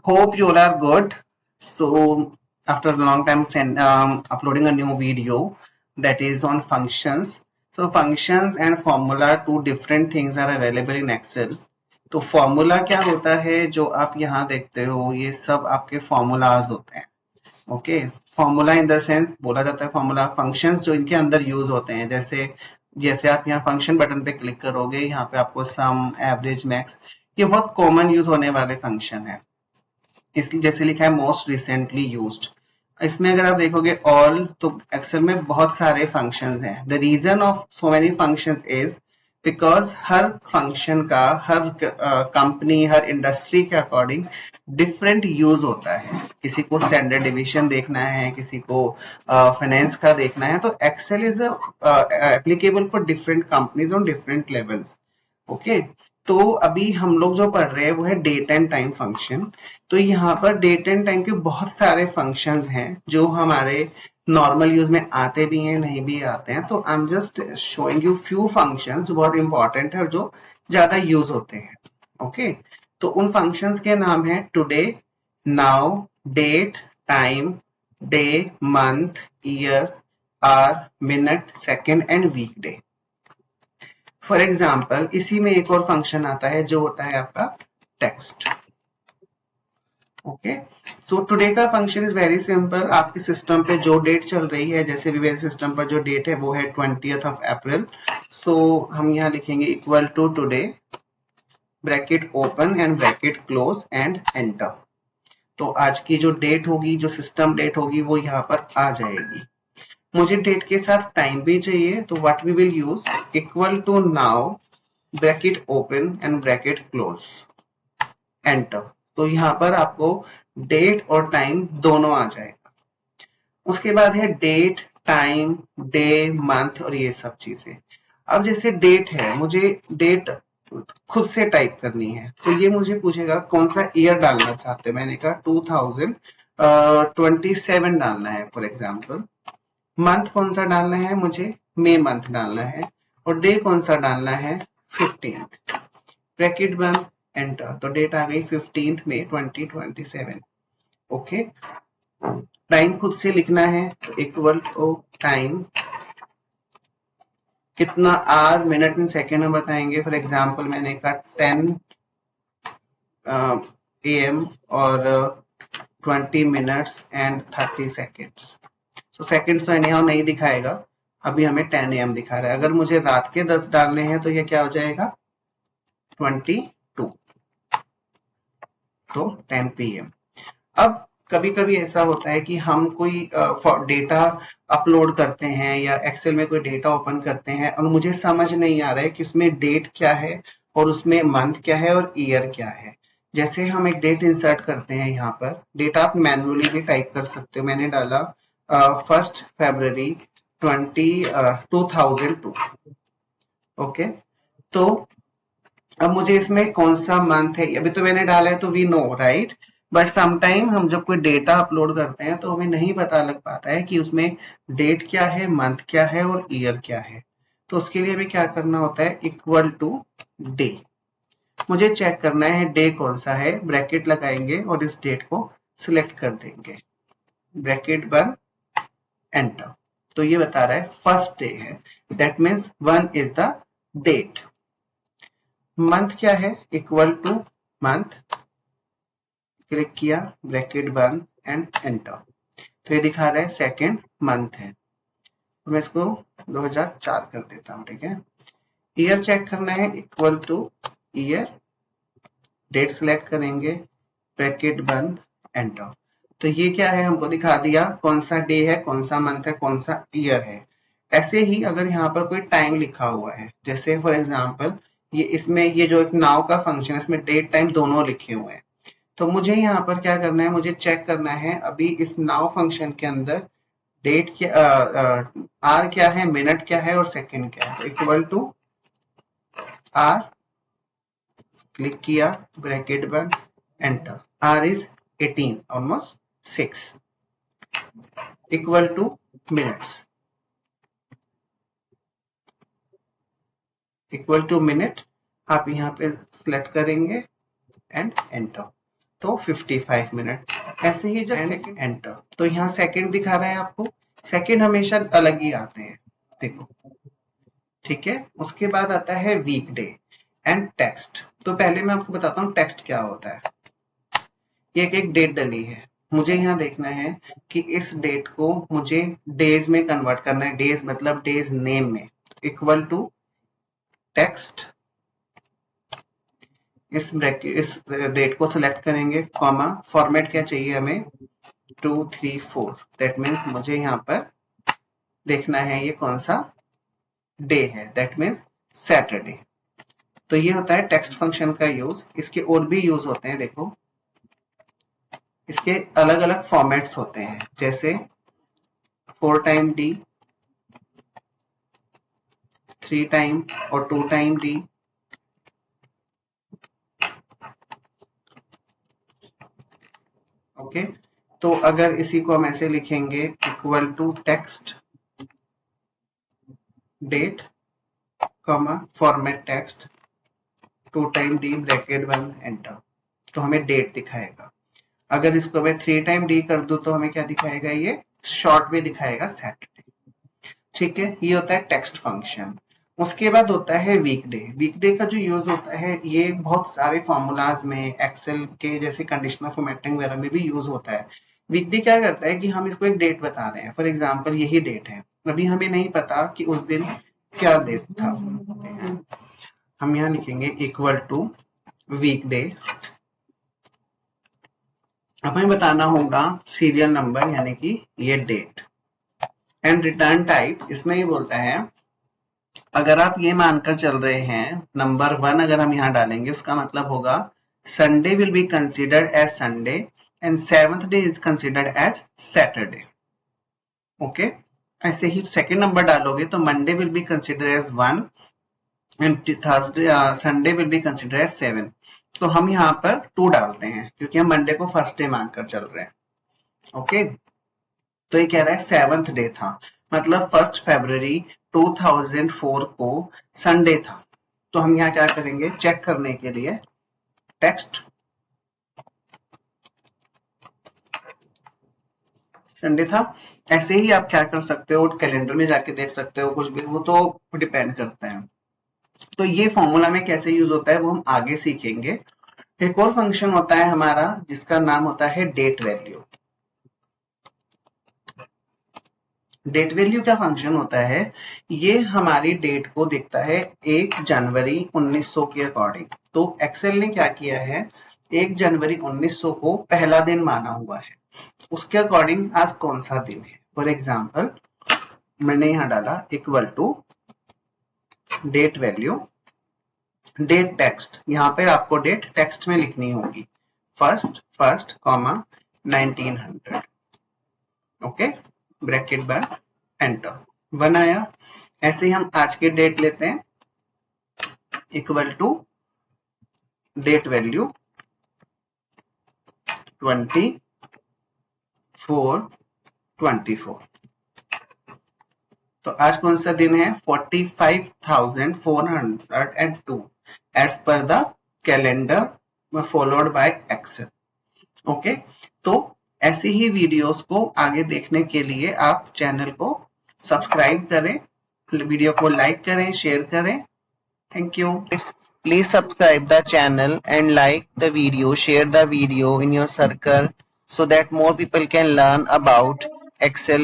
Hope you all are good. So, after a long time uploading a new video that is on functions. So, functions and formula, two different things are available in Excel. तो formula क्या होता है जो आप यहाँ देखते हो, ये सब आपके फॉर्मूलाज होते हैं. Okay, formula in the sense बोला जाता है फॉर्मूला फंक्शंस जो इनके अंदर यूज होते हैं. जैसे जैसे आप यहाँ फंक्शन बटन पे क्लिक करोगे, यहाँ पे आपको सम, एवरेज, मैक्स, ये बहुत कॉमन यूज होने वाले फंक्शन है. इसलिए जैसे लिखा है मोस्ट रिसेंटली यूज्ड, इसमें अगर आप देखोगे ऑल, तो एक्सेल में बहुत सारे फंक्शंस हैं. The reason of so many functions is because हर फंक्शन का हर कंपनी हर इंडस्ट्री के अकॉर्डिंग डिफरेंट यूज होता है. किसी को स्टैंडर्ड डिवीजन देखना है, किसी को फाइनेंस का देखना है, तो Excel is applicable for different companies on different levels. Okay, तो अभी हम लोग जो पढ़ रहे हैं वो है डेट एंड टाइम फंक्शन. तो यहाँ पर डेट एंड टाइम के बहुत सारे फंक्शंस हैं जो हमारे नॉर्मल यूज में आते भी हैं, नहीं भी आते हैं. तो I am just showing you few functions जो बहुत इंपॉर्टेंट है और जो ज्यादा यूज होते हैं. ओके, तो उन फंक्शंस के नाम है today, now, date, time, day, month, year, hour, minute, second and week day. For example इसी में एक और फंक्शन आता है जो होता है आपका टेक्स्ट. ओके, सो टुडे का फंक्शन इज वेरी सिंपल. आपके सिस्टम पे जो डेट चल रही है, जैसे भी मेरे सिस्टम पर जो डेट है वो है 20th of April. सो हम यहाँ लिखेंगे equal to today, bracket open and bracket close and enter. तो आज की जो डेट होगी, जो सिस्टम डेट होगी, वो यहाँ पर आ जाएगी. मुझे डेट के साथ टाइम भी चाहिए, तो what we will use, equal to now, bracket open and bracket close, enter. तो यहाँ पर आपको डेट और टाइम दोनों आ जाएगा. उसके बाद है डेट, टाइम, डे, मंथ और ये सब चीजें. अब जैसे डेट है, मुझे डेट खुद से टाइप करनी है, तो ये मुझे पूछेगा कौन सा ईयर डालना चाहते हैं. मैंने कहा 2027 डालना है फॉर एग्जाम्पल. मंथ कौन सा डालना है, मुझे मई मंथ डालना है. और डे कौन सा डालना है, 15th, ब्रैकेट बंद, एंटर. तो डेट आ गई 15th मई 2027. ओके, टाइम खुद से लिखना है, तो इक्वल टू टाइम, कितना आवर, मिनट एंड सेकेंड में बताएंगे. फॉर एग्जाम्पल मैंने कहा 10 AM और 20 minutes एंड 30 seconds. तो सेकंड्स तो एनीहाउ नहीं दिखाएगा, अभी हमें 10 AM दिखा रहा है. अगर मुझे रात के 10 डालने हैं तो ये क्या हो जाएगा, 22, तो 10 PM. अब कभी कभी ऐसा होता है कि हम कोई डेटा अपलोड करते हैं या एक्सेल में कोई डेटा ओपन करते हैं और मुझे समझ नहीं आ रहा है कि उसमें डेट क्या है और उसमें मंथ क्या है और ईयर क्या है. जैसे हम एक डेट इंसर्ट करते हैं, यहाँ पर डेटा आप मैन्युअली भी टाइप कर सकते हो. मैंने डाला 1 February 2002. ओके, तो अब मुझे इसमें कौन सा मंथ है, अभी तो मैंने डाला है तो we know right. But sometime हम जब कोई डेटा अपलोड करते हैं तो हमें नहीं पता लग पाता है कि उसमें डेट क्या है, मंथ क्या है और ईयर क्या है. तो उसके लिए हमें क्या करना होता है, इक्वल टू डे. मुझे चेक करना है डे कौन सा है, ब्रैकेट लगाएंगे और इस डेट को सिलेक्ट कर देंगे, ब्रैकेट बंद, एंटर. तो ये बता रहा है फर्स्ट डे है, that means 1 is the date. Month क्या है, इक्वल टू मंथ, क्लिक किया, ब्रैकेट बंद एंड एंटर. तो ये दिखा रहा है सेकेंड मंथ है, तो मैं इसको 2004 कर देता हूं. ठीक है, ईयर चेक करना है, equal to year, date select करेंगे, ब्रैकेट बंद, एंटर. तो ये क्या है, हमको दिखा दिया कौन सा डे है, कौन सा मंथ है, कौन सा ईयर है. ऐसे ही अगर यहाँ पर कोई टाइम लिखा हुआ है, जैसे फॉर एग्जाम्पल ये इसमें ये जो एक नाउ का फंक्शन है, इसमें डेट टाइम दोनों लिखे हुए हैं. तो मुझे यहाँ पर क्या करना है, मुझे चेक करना है अभी इस नाउ फंक्शन के अंदर डेट क्या, आर क्या है, मिनट क्या है और सेकंड क्या है. तो इक्वल टू आर, क्लिक किया, ब्रैकेट बंद, enter. Hour is 18, almost 6, equal to minutes, equal to minute. आप यहाँ पे सिलेक्ट करेंगे एंड एंटर. तो 55 मिनट। ऐसे ही जब सेकंड एंटर, तो यहाँ सेकंड दिखा रहा है आपको, सेकंड हमेशा अलग ही आते हैं, देखो, ठीक है। उसके बाद आता है वीकडे एंड टेक्स्ट। तो पहले मैं आपको बताता हूँ टेक्स्ट क्या होता है। ये एक डेट डली है, मुझे यहाँ देखना है कि इस डेट को मुझे डेज में कन्वर्ट करना है। डेज मतलब डेज नेम में, इक्वल टू टेक्स्ट, इस डेट को सिलेक्ट करेंगे, कॉमा, फॉर्मेट क्या चाहिए हमें, 2 3 4। दैट मीन्स मुझे यहाँ पर देखना है ये कौन सा डे है, दैट मीन्स सैटरडे। तो ये होता है टेक्स्ट फंक्शन का यूज। इसके और भी यूज होते हैं, देखो, इसके अलग अलग फॉर्मेट्स होते हैं, जैसे 4 टाइम डी, 3 टाइम और 2 टाइम डी। ओके, तो अगर इसी को हम ऐसे लिखेंगे, equal to text date, comma, format text, 2 time D bracket 1 enter, तो हमें डेट दिखाएगा। अगर इसको मैं 3 टाइम डी कर दूं तो हमें क्या दिखाएगा, ये शॉर्ट में दिखाएगा सैटरडे। ठीक है, ये होता है टेक्स्ट फंक्शन। उसके बाद होता है वीकडे। वीकडे का जो यूज होता है ये बहुत सारे फॉर्मूलाज में, एक्सेल के जैसे कंडीशनल फॉर्मेटिंग वगैरह में भी यूज होता है। वीकडे क्या करता है कि हम इसको एक डेट बता रहे हैं, फॉर एग्जांपल यही डेट है, अभी हमें नहीं पता कि उस दिन क्या डेट था, हम यहाँ लिखेंगे इक्वल टू वीकडे। हमें बताना होगा सीरियल नंबर यानी कि ये डेट, एंड रिटर्न टाइप। इसमें ये बोलता है अगर आप ये मानकर चल रहे हैं नंबर 1 अगर हम यहाँ डालेंगे, उसका मतलब होगा Sunday will be considered as Sunday and 7th day is considered as Saturday. Okay, ऐसे ही सेकंड नंबर डालोगे तो Monday will be considered as 1 and Thursday Sunday will be considered as 7। तो हम यहाँ पर 2 डालते हैं क्योंकि हम मंडे को फर्स्ट डे मानकर चल रहे हैं। ओके, तो ये कह रहा है 7th डे था, मतलब 1 फरवरी 2004 को संडे था। तो हम यहाँ क्या करेंगे, चेक करने के लिए टेक्स्ट संडे था। ऐसे ही आप क्या कर सकते हो, कैलेंडर में जाके देख सकते हो, कुछ भी, वो तो डिपेंड करता है। तो ये फॉर्मूला में कैसे यूज होता है वो हम आगे सीखेंगे। एक और फंक्शन होता है हमारा जिसका नाम होता है डेट वैल्यू। डेट वैल्यू क्या फंक्शन होता है, ये हमारी डेट को देखता है 1 जनवरी 1900 के अकॉर्डिंग। तो एक्सेल ने क्या किया है, 1 जनवरी 1900 को पहला दिन माना हुआ है, उसके अकॉर्डिंग आज कौन सा दिन है। फॉर एग्जाम्पल मैंने यहाँ डाला equal to date value, date text, यहाँ पर आपको डेट टेक्स्ट में लिखनी होगी, फर्स्ट कॉमा 1900। ओके, ब्रैकेट बार एंटर, 1 आया। ऐसे ही हम आज के डेट लेते हैं, इक्वल टू डेट वैल्यू 24/24। तो आज कौन सा दिन है, 45,402 as per the calendar followed by Excel. Okay, तो ऐसी ही वीडियोस को आगे देखने के लिए आप चैनल को सब्सक्राइब करें, वीडियो को लाइक करें, शेयर करें। Thank you. Please subscribe the channel and like the video, share the video in your circle so that more people can learn about Excel.